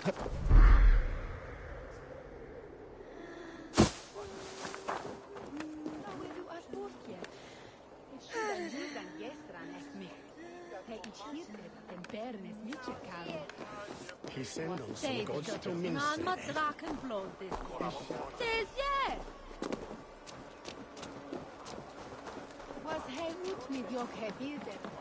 Som gods to minste. Med draken blådis. Ses Was hemut mit jok bilder.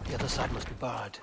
The other side must be barred.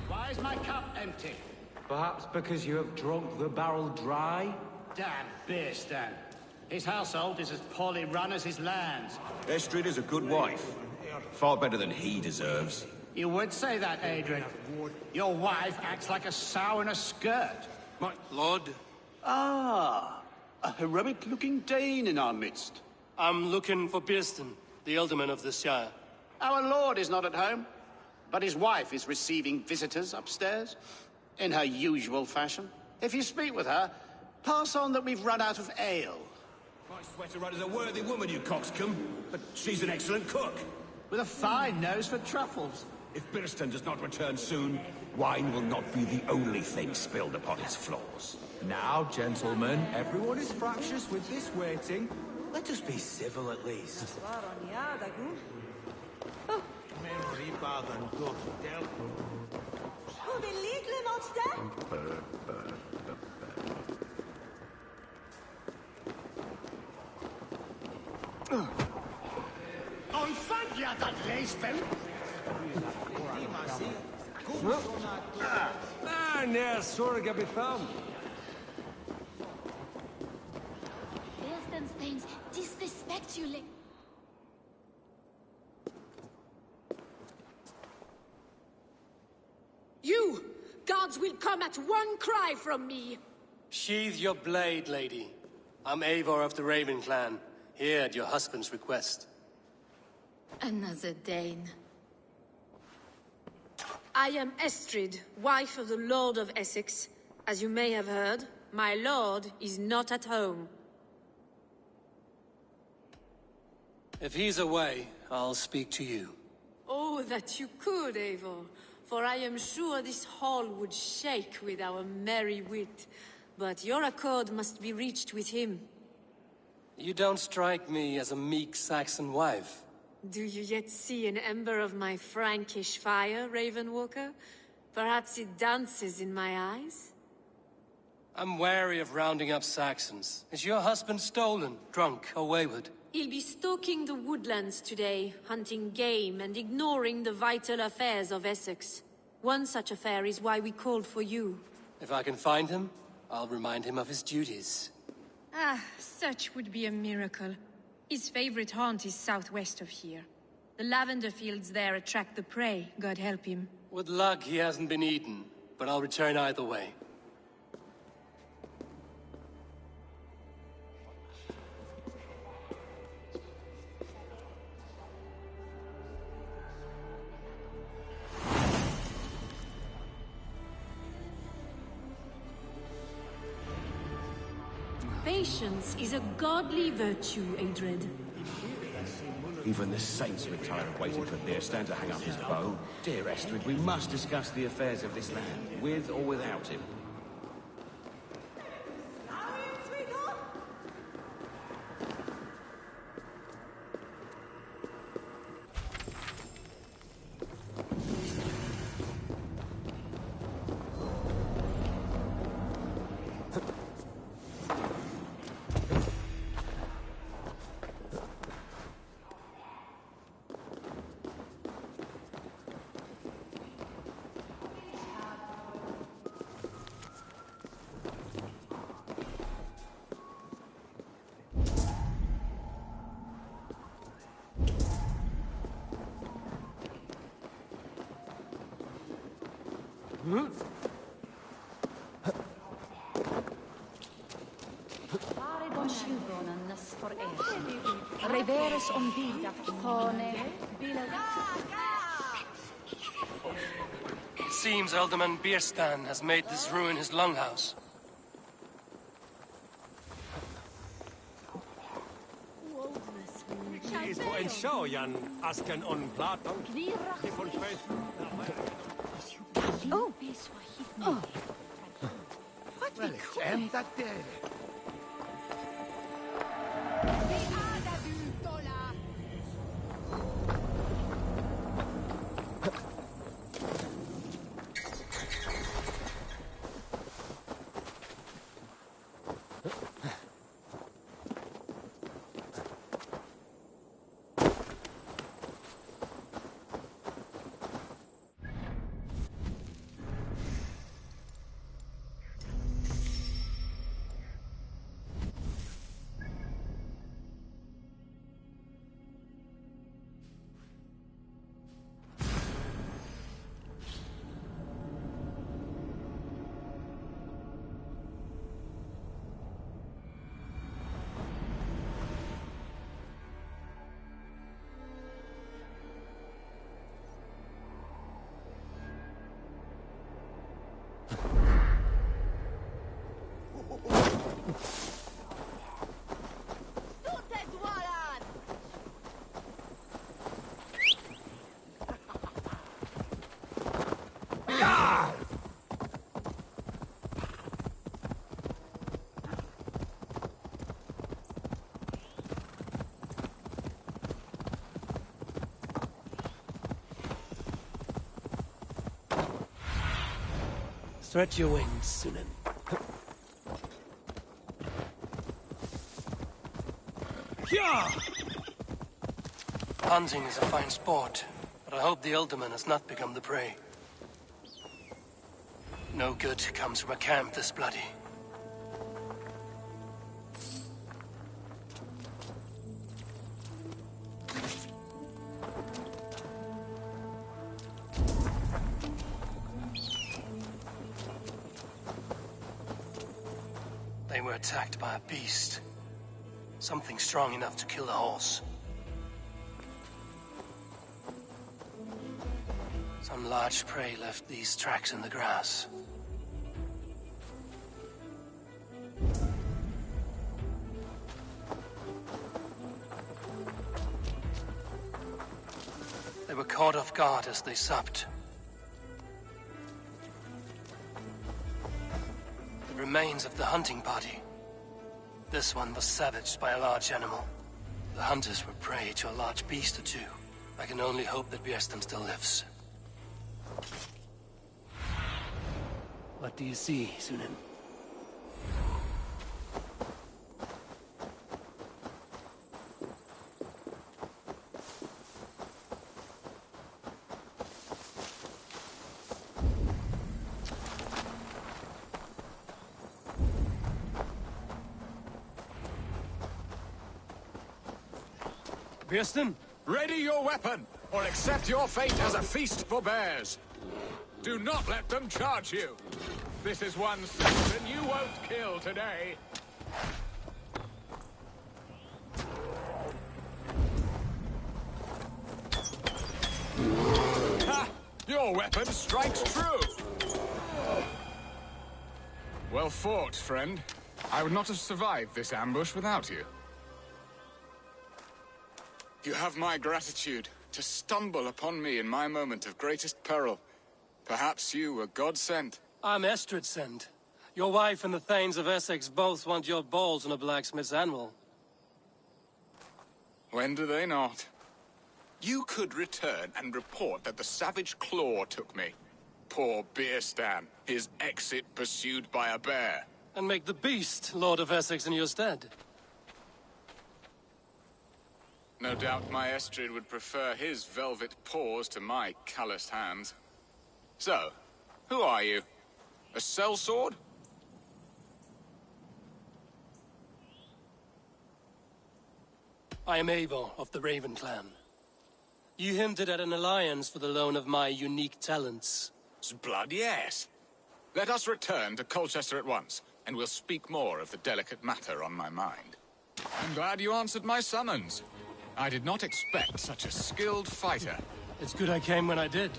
Why is my cup empty? Perhaps because you have drunk the barrel dry? Damn beer stand. His household is as poorly run as his lands. Estrid is a good wife. Far better than he deserves. You would say that, Adrian. Your wife acts like a sow in a skirt. My lord, Ah, a heroic-looking Dane in our midst. I'm looking for Bearston, the alderman of the Shire. Our lord is not at home, but his wife is receiving visitors upstairs, in her usual fashion. If you speak with her, pass on that we've run out of ale. My sweater run is a worthy woman, you coxcomb, but she's an excellent cook. With a fine nose for truffles. If Birston does not return soon, wine will not be the only thing spilled upon his floors. Now, gentlemen, everyone is fractious with this waiting. Let us be civil at least. Onfant ja dat leespel? Nee, sorry, befam. Bilston's pains disrespect you, You! Guards will come at one cry from me! Sheathe your blade, lady. I'm Eivor of the Raven clan, here at your husband's request. Another Dane. I am Estrid, wife of the Lord of Essex. As you may have heard, my lord is not at home. If he's away, I'll speak to you. Oh, that you could, Eivor. For I am sure this hall would shake with our merry wit. But your accord must be reached with him. You don't strike me as a meek Saxon wife. Do you yet see an ember of my Frankish fire, Ravenwalker? Perhaps it dances in my eyes? I'm wary of rounding up Saxons. Is your husband stolen, drunk, or wayward? He'll be stalking the woodlands today, hunting game and ignoring the vital affairs of Essex. One such affair is why we called for you. If I can find him, I'll remind him of his duties. Ah, such would be a miracle. His favorite haunt is southwest of here. The lavender fields there attract the prey, God help him. With luck, he hasn't been eaten, but I'll return either way. Patience is a godly virtue, Adred. Even the saints would tire of waiting for Birston to hang up his bow. Dear Estrid, we must discuss the affairs of this land, with or without him. Reveres om vida fone. It seems Alderman Birstan has made this ruin his longhouse. Is på en shojan asken on platon. Oh! Oh! Well, it's him that did it. Stretch your wings, Sunan. Hunting is a fine sport, but I hope the Alderman has not become the prey. No good comes from a camp this bloody. They were attacked by a beast. Something strong enough to kill a horse. Some large prey left these tracks in the grass. They were caught off guard as they supped. The remains of the hunting party. This one was savaged by a large animal. The hunters were prey to a large beast or two. I can only hope that Björsten still lives. What do you see, Sunan? Björsten? Ready your weapon, or accept your fate as a feast for bears. Do not let them charge you. This is one citizen you won't kill today. Ha! Your weapon strikes true. Well fought, friend. I would not have survived this ambush without you. You have my gratitude to stumble upon me in my moment of greatest peril. Perhaps you were God-sent. I'm Estrid sent. Your wife and the Thanes of Essex both want your balls on a blacksmith's anvil. When do they not? You could return and report that the savage claw took me. Poor Björsten, his exit pursued by a bear. And make the beast Lord of Essex in your stead. No doubt my Estrid would prefer his velvet paws to my calloused hands. So, who are you? A sellsword? I am Eivor of the Raven clan. You hinted at an alliance for the loan of my unique talents. Blood, yes. Let us return to Colchester at once, and we'll speak more of the delicate matter on my mind. I'm glad you answered my summons. I did not expect such a skilled fighter. It's good I came when I did.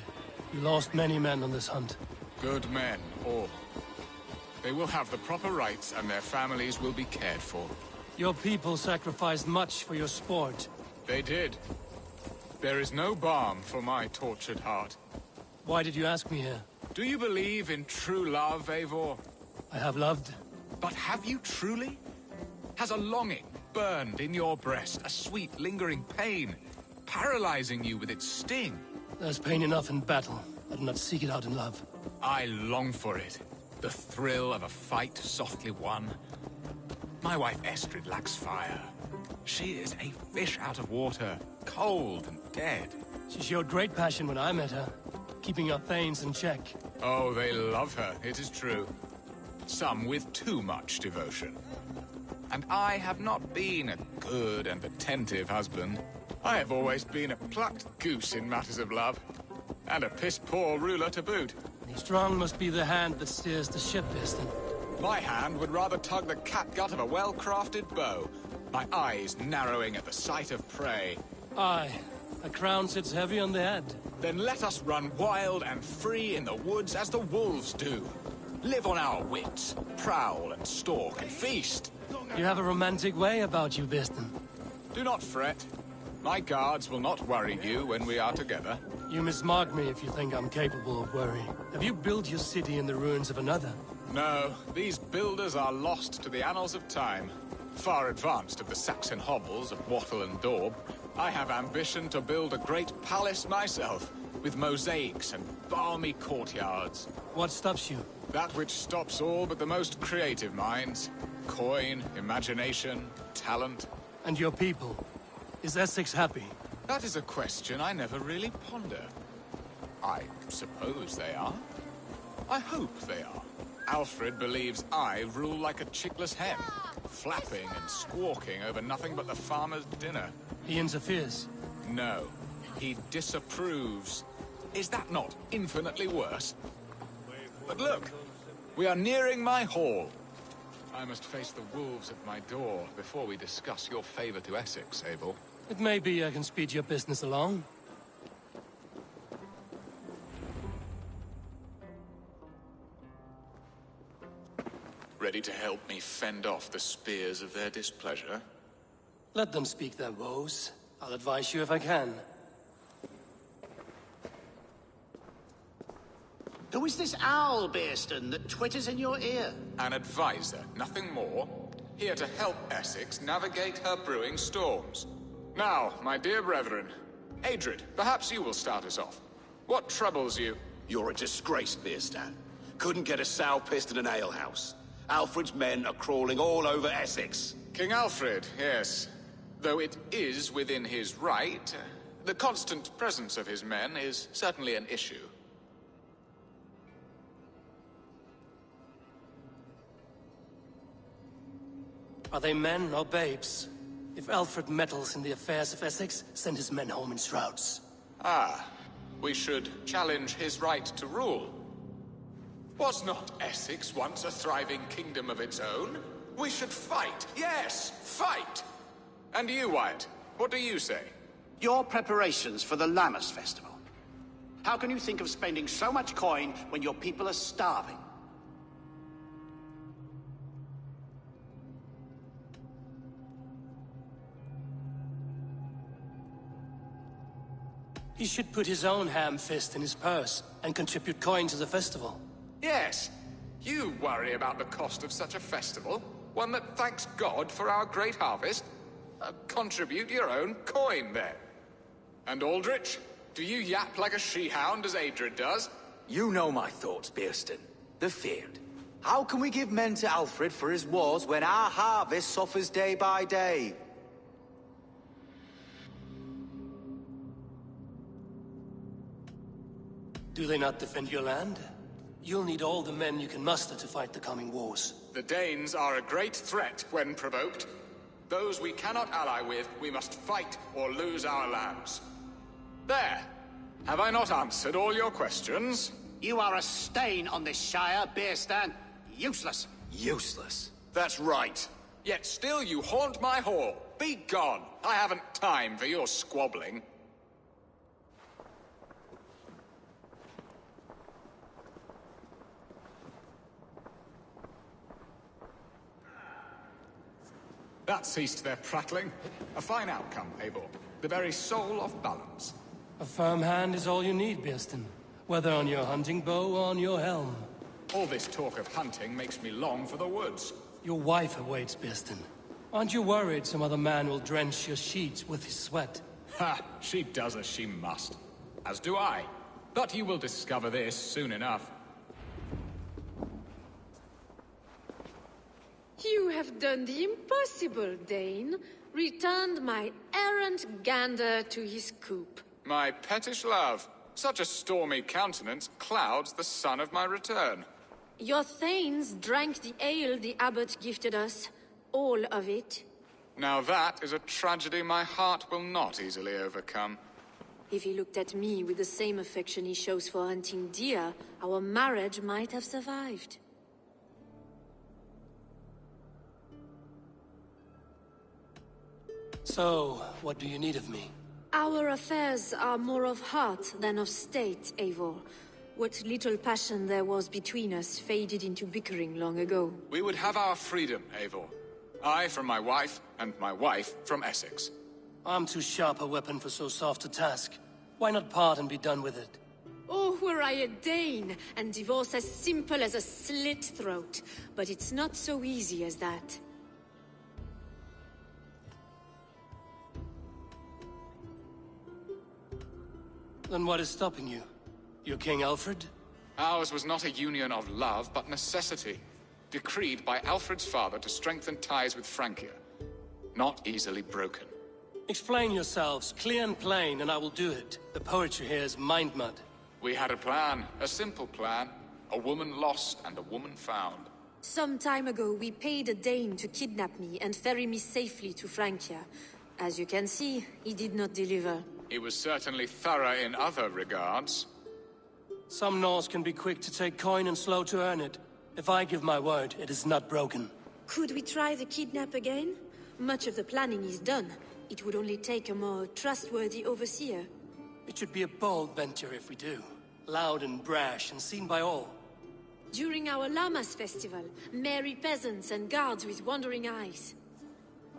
You lost many men on this hunt. Good men, all. They will have the proper rights, and their families will be cared for. Your people sacrificed much for your sport. They did. There is no balm for my tortured heart. Why did you ask me here? Do you believe in true love, Eivor? I have loved. But have you truly? Has a longing burned in your breast, a sweet, lingering pain, paralyzing you with its sting? There's pain enough in battle. I do not seek it out in love. I long for it. The thrill of a fight softly won. My wife Estrid lacks fire. She is a fish out of water, cold and dead. She showed great passion when I met her, keeping our Thanes in check. Oh, they love her, it is true. Some with too much devotion. And I have not been a good and attentive husband. I have always been a plucked goose in matters of love. And a piss-poor ruler to boot. Strong must be the hand that steers the ship, Björsten. My hand would rather tug the catgut of a well-crafted bow. My eyes narrowing at the sight of prey. Aye, a crown sits heavy on the head. Then let us run wild and free in the woods as the wolves do. Live on our wits. Prowl and stalk and feast. You have a romantic way about you, Birston. Do not fret. My guards will not worry you when we are together. You mismark me if you think I'm capable of worry. Have you built your city in the ruins of another? No, these builders are lost to the annals of time. Far advanced of the Saxon hovels of Wattle and Daub, I have ambition to build a great palace myself, with mosaics and balmy courtyards. What stops you? That which stops all but the most creative minds. Coin, imagination, talent. And your people? Is Essex happy? That is a question I never really ponder. I suppose they are. I hope they are. Alfred believes I rule like a chickless hen, flapping and squawking over nothing but the farmer's dinner. He interferes? No, he disapproves. Is that not infinitely worse? But look, we are nearing my hall. I must face the wolves at my door before we discuss your favor to Essex, Abel. It may be I can speed your business along. Ready to help me fend off the spears of their displeasure? Let them speak their woes. I'll advise you if I can. Who is this owl, Birston, that twitters in your ear? An advisor, nothing more. Here to help Essex navigate her brewing storms. Now, my dear brethren, Adrid, perhaps you will start us off. What troubles you? You're a disgrace, Birstan. Couldn't get a sow pissed in an alehouse. Alfred's men are crawling all over Essex. King Alfred, yes. Though it is within his right, the constant presence of his men is certainly an issue. Are they men or babes? If Alfred meddles in the affairs of Essex, send his men home in shrouds. Ah, we should challenge his right to rule. Was not Essex once a thriving kingdom of its own? We should fight, yes, fight! And you, Wyatt, what do you say? Your preparations for the Lammas festival. How can you think of spending so much coin when your people are starving? He should put his own ham fist in his purse and contribute coin to the festival. Yes, you worry about the cost of such a festival, one that thanks God for our great harvest. Contribute your own coin, then. And Aldrich, do you yap like a she-hound as Adrid does? You know my thoughts, Birston. The feared. How can we give men to Alfred for his wars when our harvest suffers day by day? Do they not defend your land? You'll need all the men you can muster to fight the coming wars. The Danes are a great threat when provoked. Those we cannot ally with, we must fight or lose our lands. There! Have I not answered all your questions? You are a stain on this Shire, Birstan. Useless. Useless. That's right. Yet still you haunt my hall. Be gone! I haven't time for your squabbling. That ceased their prattling. A fine outcome, Eivor. The very soul of balance. A firm hand is all you need, Birston. Whether on your hunting bow or on your helm. All this talk of hunting makes me long for the woods. Your wife awaits, Birston. Aren't you worried some other man will drench your sheets with his sweat? Ha! She does as she must. As do I. But you will discover this soon enough. You have done the impossible, Dane. Returned my errant gander to his coop. My pettish love. Such a stormy countenance clouds the sun of my return. Your thanes drank the ale the abbot gifted us. All of it. Now that is a tragedy my heart will not easily overcome. If he looked at me with the same affection he shows for hunting deer, our marriage might have survived. So, what do you need of me? Our affairs are more of heart than of state, Eivor. What little passion there was between us faded into bickering long ago. We would have our freedom, Eivor. I from my wife, and my wife from Essex. I'm too sharp a weapon for so soft a task. Why not part and be done with it? Oh, were I a Dane, and divorce as simple as a slit throat. But it's not so easy as that. Then what is stopping you? You're King Alfred? Ours was not a union of love, but necessity. Decreed by Alfred's father to strengthen ties with Francia. Not easily broken. Explain yourselves, clear and plain, and I will do it. The poetry here is mind mud. We had a plan, a simple plan. A woman lost and a woman found. Some time ago, we paid a Dane to kidnap me and ferry me safely to Francia. As you can see, he did not deliver. He was certainly thorough in other regards. Some Norse can be quick to take coin and slow to earn it. If I give my word, it is not broken. Could we try the kidnap again? Much of the planning is done. It would only take a more trustworthy overseer. It should be a bold venture if we do. Loud and brash and seen by all. During our Llamas festival, merry peasants and guards with wandering eyes.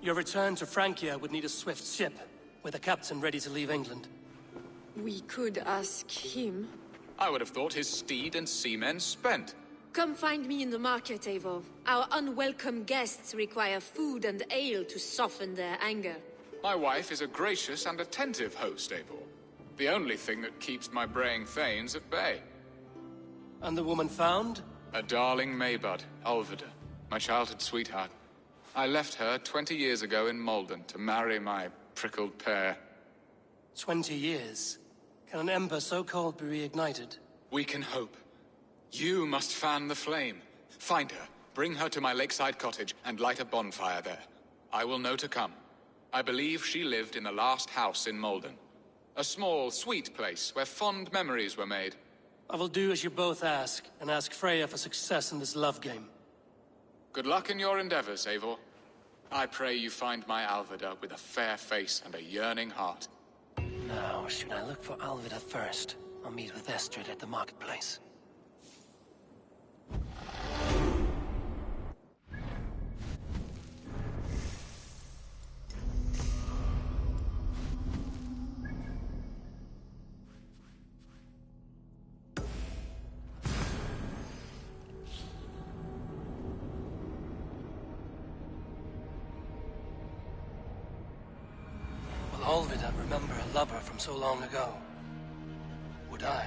Your return to Francia would need a swift ship, with a captain ready to leave England. We could ask him. I would have thought his steed and seamen spent. Come find me in the market, Eivor. Our unwelcome guests require food and ale to soften their anger. My wife is a gracious and attentive host, Eivor. The only thing that keeps my braying thanes at bay. And the woman found? A darling Maybud, Alvida, my childhood sweetheart. I left her 20 years ago in Malden to marry my prickled pear. 20 years? Can an ember so cold be reignited? We can hope. You must fan the flame. Find her, bring her to my lakeside cottage, and light a bonfire there. I will know to come. I believe she lived in the last house in Malden. A small, sweet place where fond memories were made. I will do as you both ask, and ask Freya for success in this love game. Good luck in your endeavors, Eivor. I pray you find my Alvida with a fair face and a yearning heart. Now, should I look for Alvida first, or meet with Estrid at the marketplace? Will Alvida remember a lover from so long ago? Would I?